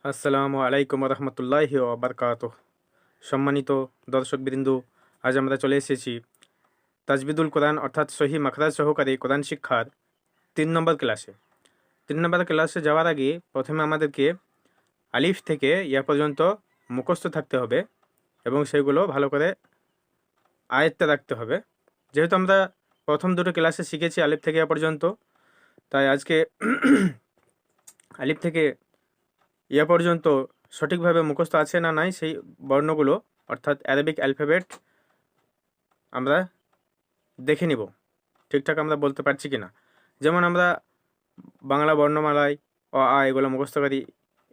আসসালামু আলাইকুম রহমতুল্লাহি বারকাতুহ। সম্মানিত দর্শকবৃন্দ, আজ আমরা চলে এসেছি তাজবিদুল কোরআন অর্থাৎ সহি মাখরাজ সহকারে কোরআন শিক্ষার 3 নম্বর ক্লাসে। 3 নম্বর ক্লাসে যাওয়ার আগে প্রথমে আমাদেরকে আলিফ থেকে ইয়া পর্যন্ত মুখস্থ থাকতে হবে এবং সেগুলো ভালো করে আয়ত্তে রাখতে হবে। যেহেতু আমরা প্রথম দুটো ক্লাসে শিখেছি আলিফ থেকে ইয়া পর্যন্ত, তাই আজকে আলিফ থেকে ইয়া পর্যন্ত সঠিকভাবে মুখস্থ আছে না নাই সেই বর্ণগুলো অর্থাৎ অ্যারাবিক অ্যালফাবেট আমরা দেখে নিব ঠিকঠাক আমরা বলতে পারছি কি না। যেমন আমরা বাংলা বর্ণমালায় অ আ এগুলো মুখস্থ করি,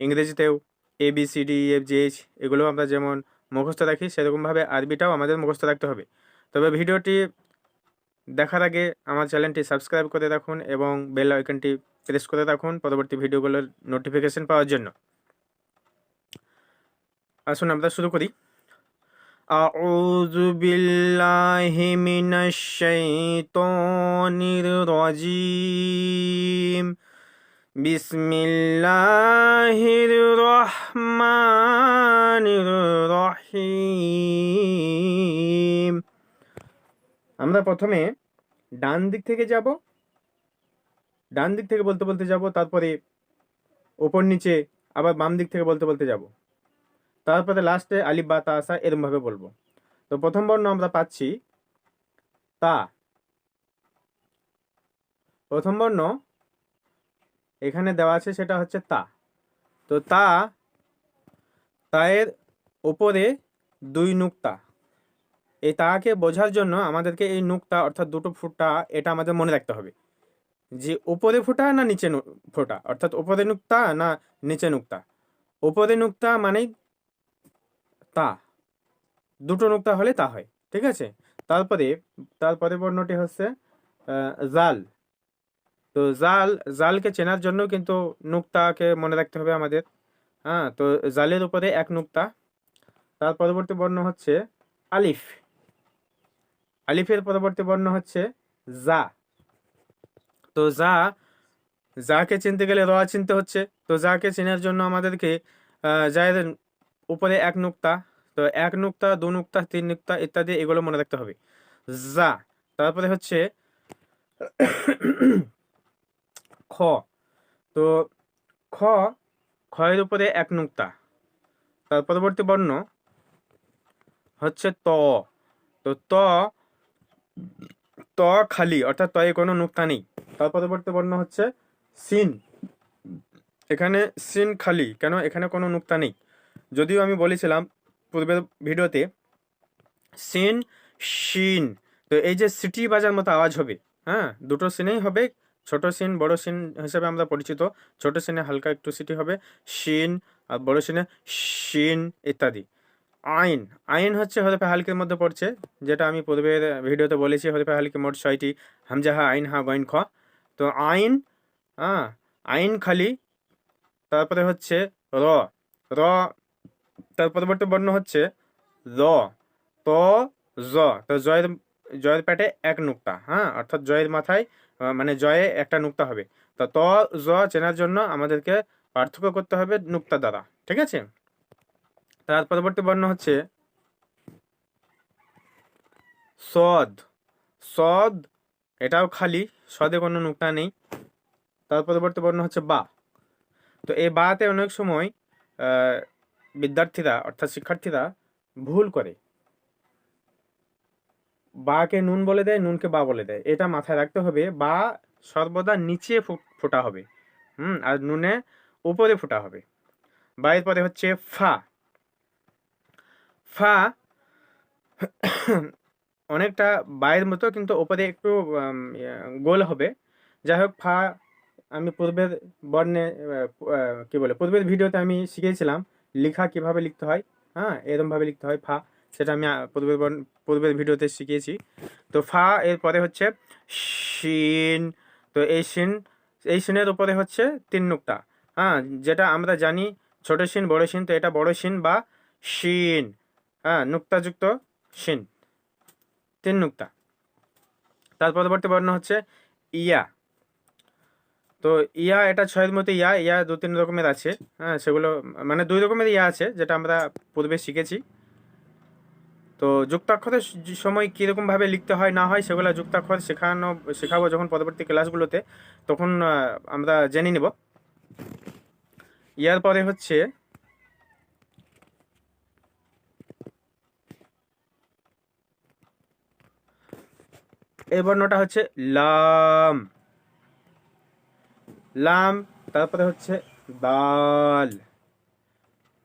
ইংরেজিতেও A B C D F G H এগুলো আমরা যেমন মুখস্থ রাখি সেরকমভাবে আরবিটাও আমাদের মুখস্থ রাখতে হবে। তবে ভিডিওটি দেখার আগে আমার চ্যানেলটি সাবস্ক্রাইব করে রাখুন এবং বেল আইকনটি প্রেস করে রাখুন পরবর্তী ভিডিওগুলোর নোটিফিকেশন পাওয়ার জন্য। আসুন আমরা শুরু করি। আউযু বিল্লাহি মিনাশ শাইতানির রাজিম। বিসমিল্লাহির রহমানির রহিম। আমরা প্রথমে ডান দিক থেকে যাব, ডান দিক থেকে বলতে বলতে যাব, তারপরে ওপর নিচে আবার বাম দিক থেকে বলতে বলতে যাব, তারপরে লাস্টে আলিফ বা তা আসা এরমভাবে বলবো। তো প্রথম বর্ণ আমরা পাচ্ছি তা। প্রথম বর্ণ এখানে দেওয়া আছে সেটা হচ্ছে তা। তো তায়ের ওপরে 2 নুক্তা। এই তাকে বোঝার জন্য আমাদেরকে এই নুক্তা অর্থাৎ দুটো ফুটা এটা আমাদের মনে রাখতে হবে যে উপরে ফুটা না নিচে ফোঁটা, অর্থাৎ উপরে নুক্তা না নিচে নুক্তা। উপরে নুক্তা মানেই তা, দুটো নুক্তা হলে তা হয়, ঠিক আছে। তারপরে বর্ণটি হচ্ছে জাল। তো জালকে চেনার জন্য কিন্তু নুক্তাকে মনে রাখতে হবে আমাদের। হ্যাঁ, তো জালের উপরে 1 নুক্তা। তার পরবর্তী বর্ণ হচ্ছে আলিফ। আলিফের পরবর্তী বর্ণ হচ্ছে জা। তো যাকে চিনতে গেলে র চিনতে হচ্ছে। তো যাকে চেনার জন্য আমাদেরকে জায়ের উপরে 1 নুক্তা, তো 1 নুক্তা 2 নুক্তা 3 নুক্তা ইত্যাদি এগুলো মনে রাখতে হবে। যা। তারপরে হচ্ছে খ। তো খ খয়ের উপরে 1 নুক্তা। তার পরবর্তী বর্ণ হচ্ছে ত। তো ত খালি, অর্থাৎ তয়ে কোনো নুক্তা নেই। তার পরবর্তী বর্ণ হচ্ছে সিন। এখানে সিন খালি, কেন এখানে কোনো নুক্তা নেই। যদিও আমি বলেছিলাম পূর্বের ভিডিওতে সিন শিন, তো এই যে সিটি বাজার মতো আওয়াজ হবে। হ্যাঁ, দুটো সিনেই হবে, ছোট সিন বড় সিন হিসেবে আমরা পরিচিত। ছোট সিনে হালকা একটু সিটি হবে শিন, আর বড় সিনে শিন ইত্যাদি। আইন। আইন হচ্ছে হরফে হালকের মধ্যে পড়ছে, যেটা আমি পূর্বের ভিডিওতে বলেছি হরফে হালকে মোট 6টি, হামজাহা আইন হা গইন খ। তো আইন, হ্যাঁ, আইন খালি। তারপরে হচ্ছে র। র তার পরবর্তী বর্ণ হচ্ছে র। ত জ। তো জয়ের পেটে 1 নুক্তা, হ্যাঁ, অর্থাৎ জয়ের মাথায় মানে জয়ে একটা নুক্তা হবে। তো জ চেনার জন্য আমাদেরকে পার্থক্য করতে হবে নুক্তা দ্বারা, ঠিক আছে। তার পরবর্তী বর্ণ হচ্ছে সদ। সদ এটাও খালি, সদে কোনো নুক্তা নেই। তার পরবর্তী বর্ণ হচ্ছে বা। তো এই বাতে অনেক সময় বিদ্যার্থীরা অর্থাৎ শিক্ষার্থীরা ভুল করে, বাকে নুন বলে দেয়, নুনকে বা বলে দেয়। এটা মাথায় রাখতে হবে, বা সর্বদা নিচে ফোটা হবে, আর নুনে উপরে ফোটা হবে। বায়ের পরে হচ্ছে ফা। ফা অনেকটা বায়ের মতো, কিন্তু ওপরে একটু গোল হবে। যাই হোক, ফা আমি পূর্বের বর্ণে কি বলে পূর্বের ভিডিওতে আমি শিখিয়েছিলাম লেখা কিভাবে লিখতে হয়। হ্যাঁ, এরকমভাবে লিখতে হয় ফা, সেটা আমি পূর্বের ভিডিওতে শিখিয়েছি। তো ফা এর পরে হচ্ছে শিন। তো এই শিনের উপরে হচ্ছে 3 নুক্তা। হ্যাঁ, যেটা আমরা জানি ছোট শিন বড় শিন, তো এটা বড় শিন বা শিন, হ্যাঁ, নুক্তাযুক্ত শিন, 3 নুক্তা। তার পরবর্তী বর্ণ হচ্ছে ইয়া। তো ইয়া, এটা ছয়ের মধ্যে ইয়া ইয়া দু তিন রকমের আছে। হ্যাঁ, সেগুলো মানে দুই রকমের ইয়া আছে যেটা আমরা পূর্বে শিখেছি। তো যুক্তাক্ষরের সময় কীরকমভাবে লিখতে হয় না হয় সেগুলো যুক্তাক্ষর শেখাবো যখন পরবর্তী ক্লাসগুলোতে, তখন আমরা জেনে নেব। ইয়ার পরে হচ্ছে এই বর্ণটা হচ্ছে লাম, লাম। তারপরে হচ্ছে দাল,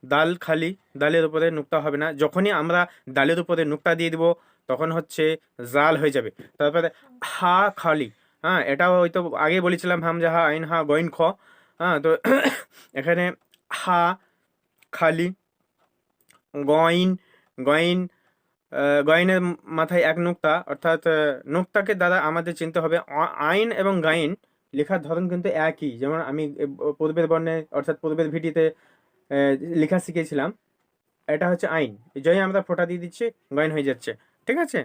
দাল খালি, দালের উপরে নুক্তা হবে না। যখনই আমরা দালের উপরে নুক্তা দিয়ে দিব তখন হচ্ছে জাল হয়ে যাবে। তারপরে হা খালি, হ্যাঁ, এটাও হয়তো আগে বলেছিলাম হামজা হা আইন হা গইন খ। হ্যাঁ, তো এখানে হা খালি, গইন, গইন, গইনের মাথায় এক নুক্তা, অর্থাৎ নুক্তাকে দ্বারা আমাদের চিনতে হবে। আইন এবং গাইন লেখার ধরন কিন্তু একই, যেমন আমি পূর্বের বর্ণে অর্থাৎ পূর্বের ভিডিওতে লেখা শিখেছিলাম। এটা হচ্ছে আইন, জয় আমরা ফোঁটা দিয়ে দিচ্ছি, গইন হয়ে যাচ্ছে। ঠিক আছে।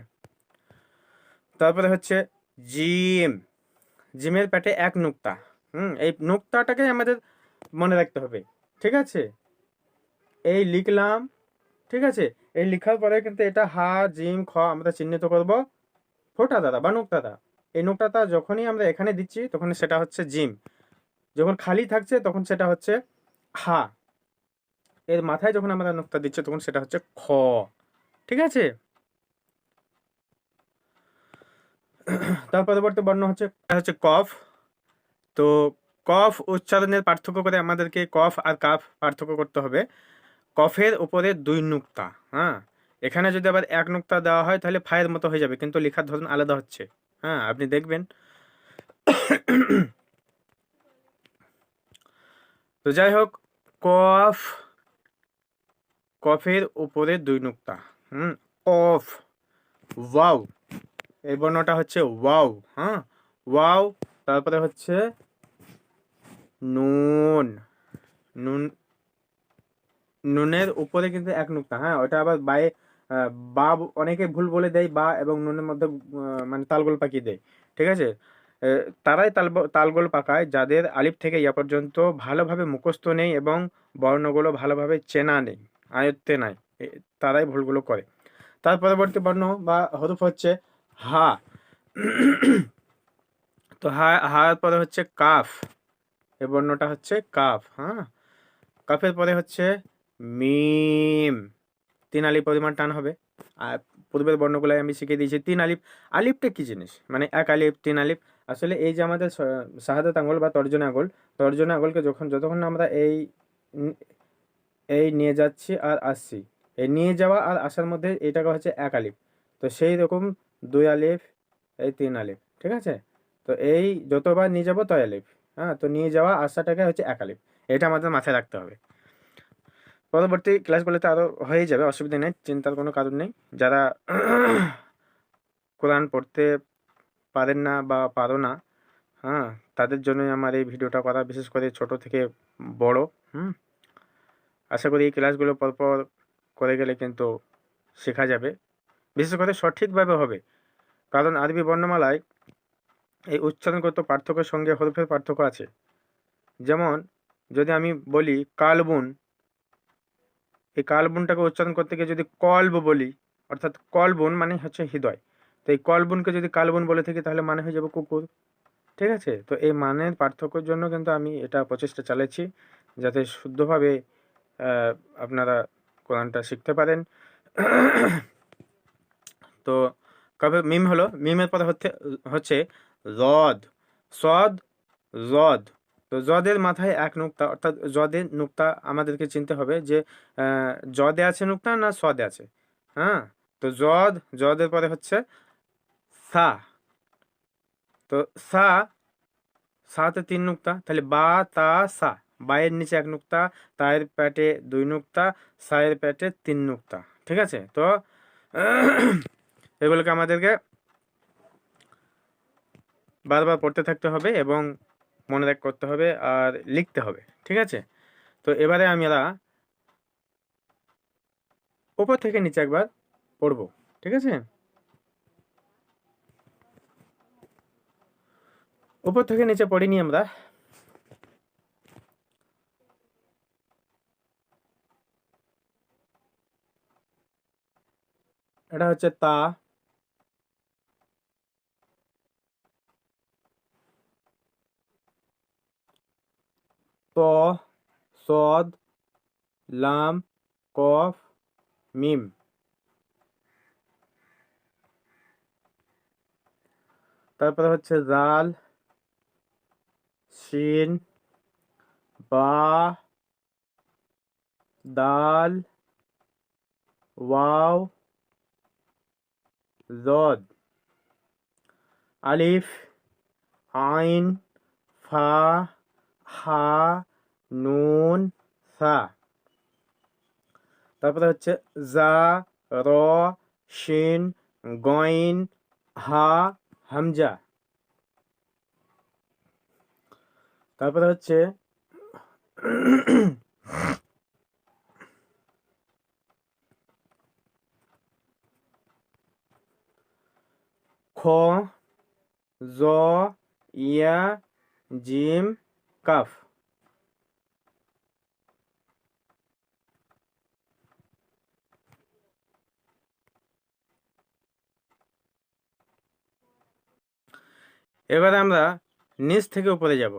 তারপরে হচ্ছে জিম, জিমের পেটে এক নুক্তা। এই নুক্তাটাকে আমাদের মনে রাখতে হবে। ঠিক আছে, এই লিখলাম। ঠিক আছে, এই লেখার পরে কিন্তু এটা হা জিম খ আমরা চিহ্নিত করব ফোঁটা দ্বারা বা নুক্তা দ্বারা। এই নুক্তাটা যখনই আমরা এখানে দিচ্ছি তখন সেটা হচ্ছে জিম, যখন খালি থাকছে তখন সেটা হচ্ছে হা, এর মাথায় যখন আমরা নুক্তা দিচ্ছি তখন সেটা হচ্ছে খ। ঠিক আছে। তার পরবর্তী বর্ণ হচ্ছে হচ্ছে কফ। তো কফ উচ্চারণের পার্থক্য করে আমাদেরকে কফ আর কাফ পার্থক্য করতে হবে। কফের উপরে দুই নুক্তা, হ্যাঁ, এখানে যদি আবার এক নুক্তা দেওয়া হয় তাহলে ফায়ের মতো হয়ে যাবে, কিন্তু লেখার ধরন আলাদা হচ্ছে। হ্যাঁ, আপনি দেখবেন। তো যাই হোক, কফ, কফের উপরে দুই নুক্তা। কফ। ওয়াও, এই বর্ণটা হচ্ছে ওয়াও। হ্যাঁ, ওয়াও। তারপরে হচ্ছে নুন, নুন, নুনের উপরে কিন্তু এক নুক্তা। হ্যাঁ, ওটা আবার বায়ে বা অনেকে ভুল বলে দেয়, বা এবং নুনের মধ্যে মানে তালগোল পাকিয়ে দেয়। ঠিক আছে, তারাই তালগোল পাকায় যাদের আলিফ থেকে ইয়া পর্যন্ত ভালোভাবে মুখস্থ নেই এবং বর্ণগুলো ভালোভাবে চেনা নেই, আয়ত্তে নাই, তারাই ভুলগুলো করে। তার পরবর্তী বর্ণ বা হরফ হচ্ছে হা। তো হার পরে হচ্ছে কাফ, এই বর্ণটা হচ্ছে কাফ। হ্যাঁ, কাফের পরে হচ্ছে মিম, তিন আলিফ পরিমাণ টান হবে। আর পূর্বের বর্ণগুলাই আমি শিখে দিয়েছি তিন আলিফ। আলিফটা কি জিনিস, মানে এক আলিফ তিন আলিফ। আসলে এই যে আমাদের শাহাদাত আঙ্গুল বা তর্জনী আঙ্গুল, তর্জনী আঙ্গুলকে যতক্ষণ আমরা এই নিয়ে যাচ্ছি আর আসছি, এই নিয়ে যাওয়া আর আসার মধ্যে এটাকে হচ্ছে এক আলিফ। তো সেই রকম দুই আলিফ, এই তিন আলিফ। ঠিক আছে, তো এই যতবার নিয়ে যাবো তয় আলিফ। হ্যাঁ, তো নিয়ে যাওয়া আসাটাকে হচ্ছে এক আলিফ, এটা আমাদের মাথায় রাখতে হবে। পরবর্তী ক্লাসগুলোতে আরও হয়ে যাবে, অসুবিধা নেই, চিন্তার কোনো কারণ নেই। যারা কোরআন পড়তে পারেন না বা পারো না, হ্যাঁ, তাদের জন্যই আমার এই ভিডিওটা করা, বিশেষ করে ছোট থেকে বড়। আশা করি এই ক্লাসগুলো পরপর করে গেলে কিন্তু শেখা যাবে, বিশেষ করে সঠিকভাবে হবে। কারণ আরবি বর্ণমালায় এই উচ্চারণগত পার্থক্যের সঙ্গে হরফের পার্থক্য আছে। যেমন যদি আমি বলি কালবুন, এই কালবুনটাকে উচ্চারণ করতে গিয়ে যদি কলব বলি, অর্থাৎ কলবুন মানে হচ্ছে হৃদয়, তো এই কলবুনকে যদি কালবুন বলে থাকি তাহলে মানে হয়ে যাবে কুকুর। ঠিক আছে, তো এই মানের পার্থক্যের জন্য কিন্তু আমি এটা প্রচেষ্টা চালাচ্ছি যাতে শুদ্ধভাবে আপনারা কোরআনটা শিখতে পারেন। তো কবে মিম হলো, মিমের পরে হচ্ছে রদ, সদ, জদ। তো জদের মাথায় এক নুক্তা, অর্থাৎ জদের নুক্তা আমাদেরকে চিনতে হবে যে জদে আছে নুক্তা না সদে আছে। হ্যাঁ, তো জদের পরে হচ্ছে সা। তো সাতে তিন নুক্তা, তাহলে বা তা সা, বায়ের নিচে এক নুক্তা, তায়ের পেটে দুই নুক্তা, সায়ের পেটে তিন নুক্তা। ঠিক আছে, তো এগুলোকে আমাদেরকে বারবার পড়তে থাকতে হবে এবং মনে করতে হবে আর লিখতে হবে। ঠিক আছে, তো এবারে আমরা উপর থেকে নিচে একবার পড়ব। ঠিক আছে, উপর থেকে নিচে পড়িনি আমরা, এটা হচ্ছে তা, ত, সদ, লাম, কফ, মিম। তারপরে হচ্ছে জাল, শিন, বা, দাল, ওয়াও, জদ, আলিফ, আইন, ফা, হা, নুন, সা। তারপরে হচ্ছে জা, র, শিন, গইন, হা, হামজা। তারপরে হচ্ছে খ, জ, ইয়া, জিম, কাফ। এবারে আমরা নিচ থেকে উপরে যাব।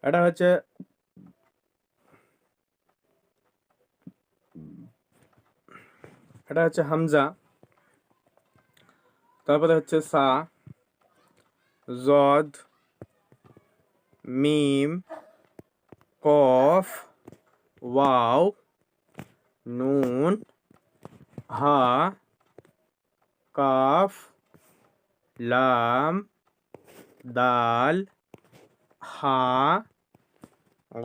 এটা হচ্ছে হামজা। তারপরে হচ্ছে সা, জদ, মিম, কফ, ওয়াও, নুন, হা, কাফ, লাম, দাল, হা,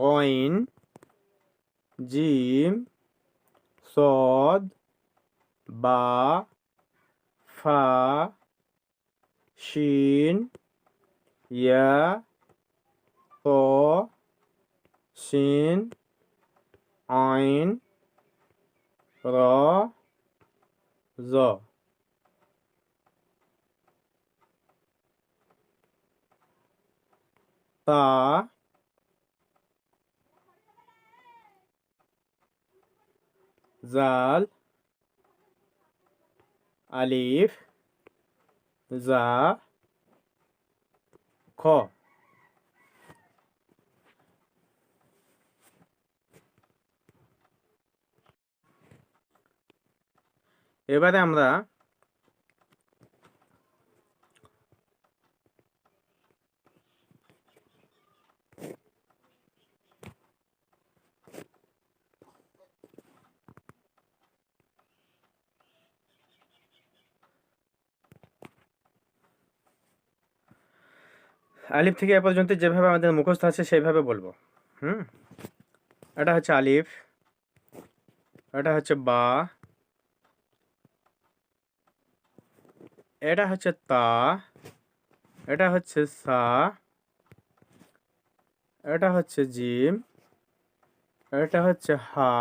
গইন, জিম, সদ, বা, ফা, শিন, ইয়া, ত, শিন, আইন, র, জ। তা, জাল, আলিফ, জা, খ। এবারে আমরা আলিফ থেকে এ পর্যন্ত যেভাবে আমাদের মুখস্থ আছে সেইভাবে বলবো। এটা হচ্ছে আলিফ, এটা হচ্ছে বা, এটা হচ্ছে তা, এটা হচ্ছে সা, এটা হচ্ছে জিম, এটা হচ্ছে হা,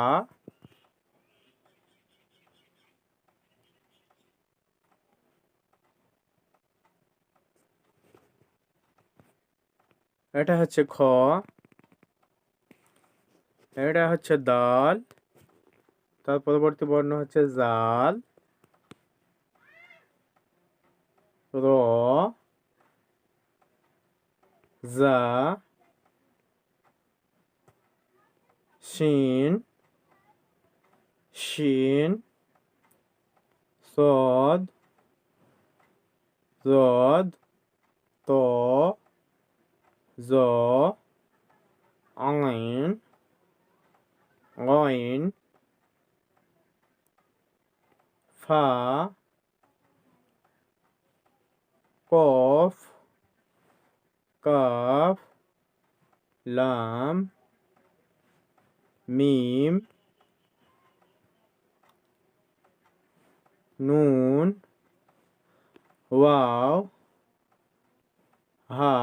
এটা হচ্ছে খ, এটা হচ্ছে দাল, তার পরবর্তী বর্ণ হচ্ছে জাল, র, জা, শিন, শিন, সদ, জদ, ত, জ, আইন, গইন, ফা, কফ, কাফ, লাম, মিম, নুন, ওয়াও, হা,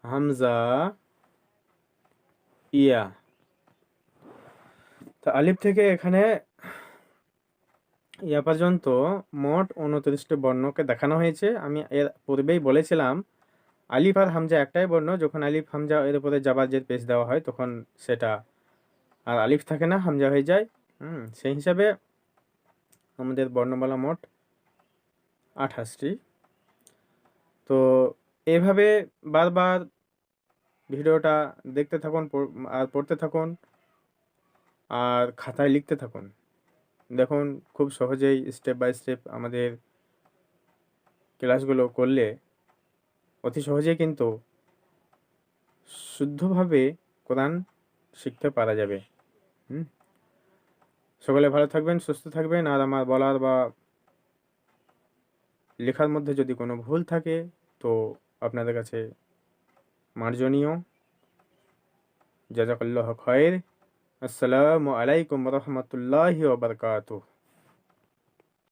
হামজা, ইয়া। তো আলিফ থেকে এখানে ইয়া পর্যন্ত মোট 29টি বর্ণকে দেখানো হয়েছে। আমি এর পূর্বেই বলেছিলাম আলিফ আর হামজা একটাই বর্ণ, যখন আলিফ হামজা এর উপরে জাবার জের পেশ দেওয়া হয় তখন সেটা আর আলিফ থাকে না, হামজা হয়ে যায়। সেই হিসাবে আমাদের বর্ণমালা মোট 28টি। তো এভাবে বারবার ভিডিওটা দেখতে থাকুন আর পড়তে থাকুন আর খাতায় লিখতে থাকুন। দেখুন খুব সহজেই স্টেপ বাই স্টেপ আমাদের ক্লাসগুলো করলে অতি সহজেই কিন্তু শুদ্ধভাবে কোরআন শিখতে পারা যাবে। হুম সকলে ভালো থাকবেন, সুস্থ থাকবেন। আর আমার বলার বা লেখার মধ্যে যদি কোনো ভুল থাকে তো আপনাদের কাছে মার্জনীয়। জাযাকাল্লাহু খায়র। আসসালামু আলাইকুম ওয়া রাহমাতুল্লাহি ওয়া বারাকাতুহু।